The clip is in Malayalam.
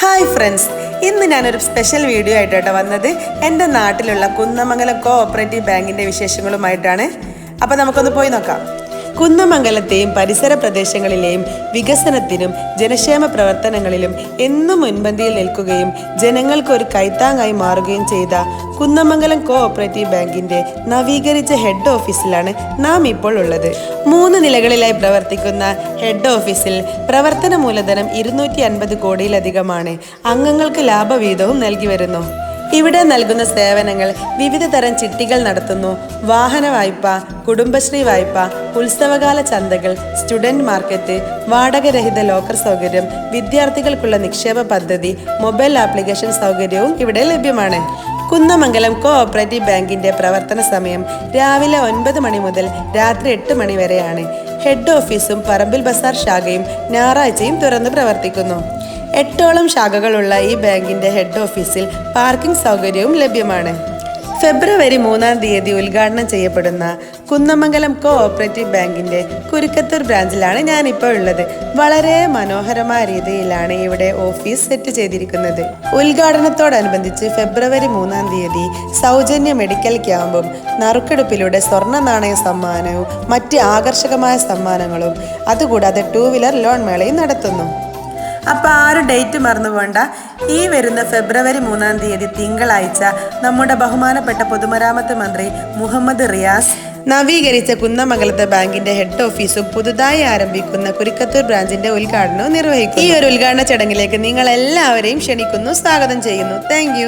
ഹായ് ഫ്രണ്ട്സ്, ഇന്ന് ഞാനൊരു സ്പെഷ്യൽ വീഡിയോ ആയിട്ടാണ് വന്നത്. എൻ്റെ നാട്ടിലുള്ള കുന്നമംഗലം കോഓപ്പറേറ്റീവ് ബാങ്കിൻ്റെ വിശേഷങ്ങളുമായിട്ടാണ്. അപ്പോൾ നമുക്കൊന്ന് പോയി നോക്കാം. കുന്നമംഗലത്തെയും പരിസര പ്രദേശങ്ങളിലെയും വികസനത്തിനും ജനക്ഷേമ പ്രവർത്തനങ്ങളിലും എന്നും മുൻപന്തിയിൽ നിൽക്കുകയും ജനങ്ങൾക്ക് ഒരു കൈത്താങ്ങായി മാറുകയും ചെയ്ത കുന്നമംഗലം കോഓപ്പറേറ്റീവ് ബാങ്കിന്റെ നവീകരിച്ച ഹെഡ് ഓഫീസിലാണ് നാം ഇപ്പോൾ ഉള്ളത്. 3 നിലകളിലായി പ്രവർത്തിക്കുന്ന ഹെഡ് ഓഫീസിൽ പ്രവർത്തന മൂലധനം 250 കോടിയിലധികമാണ്. അംഗങ്ങൾക്ക് ലാഭവീതവും നൽകി വരുന്നു. ഇവിടെ നൽകുന്ന സേവനങ്ങൾ വിവിധ തരം ചിട്ടികൾ നടത്തുന്നു. വാഹന വായ്പ, കുടുംബശ്രീ വായ്പ, ഉത്സവകാല ചന്തകൾ, സ്റ്റുഡൻറ് മാർക്കറ്റ്, വാടകരഹിത ലോക്കർ സൗകര്യം, വിദ്യാർത്ഥികൾക്കുള്ള നിക്ഷേപ പദ്ധതി, മൊബൈൽ ആപ്ലിക്കേഷൻ സൗകര്യവും ഇവിടെ ലഭ്യമാണ്. കുന്നമംഗലം കോഓപ്പറേറ്റീവ് ബാങ്കിന്റെ പ്രവർത്തന സമയം രാവിലെ 9 മണി മുതൽ രാത്രി 8 മണി വരെയാണ്. ഹെഡ് ഓഫീസും പറമ്പിൽ ബസാർ ശാഖയും ഞായറാഴ്ചയും തുറന്ന് പ്രവർത്തിക്കുന്നു. 8ഓളം ശാഖകളുള്ള ഈ ബാങ്കിന്റെ ഹെഡ് ഓഫീസിൽ പാർക്കിംഗ് സൗകര്യവും ലഭ്യമാണ്. ഫെബ്രുവരി 3-ാം തീയതി ഉദ്ഘാടനം ചെയ്യപ്പെടുന്ന കുന്നമംഗലം കോഓപ്പറേറ്റീവ് ബാങ്കിന്റെ കുരുക്കത്തൂർ ബ്രാഞ്ചിലാണ് ഞാനിപ്പോൾ ഉള്ളത്. വളരെ മനോഹരമായ രീതിയിലാണ് ഇവിടെ ഓഫീസ് സെറ്റ് ചെയ്തിരിക്കുന്നത്. ഉദ്ഘാടനത്തോടനുബന്ധിച്ച് ഫെബ്രുവരി 3-ാം തീയതി സൗജന്യ മെഡിക്കൽ ക്യാമ്പും നറുക്കെടുപ്പിലൂടെ സ്വർണ്ണ നാണയ സമ്മാനവും മറ്റ് ആകർഷകമായ സമ്മാനങ്ങളും അതുകൂടാതെ 2 വീലർ ലോൺ മേളയും നടത്തുന്നു. അപ്പോൾ ആരും ഡേറ്റ് മറന്നു പോണ്ട. ഈ വരുന്ന ഫെബ്രുവരി 3-ാം തീയതി തിങ്കളാഴ്ച നമ്മുടെ ബഹുമാനപ്പെട്ട പൊതുമരാമത്ത് മന്ത്രി മുഹമ്മദ് റിയാസ് നവീകരിച്ച കുന്നമംഗലത്തെ ബാങ്കിന്റെ ഹെഡ് ഓഫീസും പുതുതായി ആരംഭിക്കുന്ന കുരുക്കത്തൂർ ബ്രാഞ്ചിന്റെ ഉദ്ഘാടനവും നിർവഹിക്കും. ഈ ഒരു ഉദ്ഘാടന ചടങ്ങിലേക്ക് നിങ്ങൾ എല്ലാവരെയും ക്ഷണിക്കുന്നു, സ്വാഗതം ചെയ്യുന്നു. താങ്ക്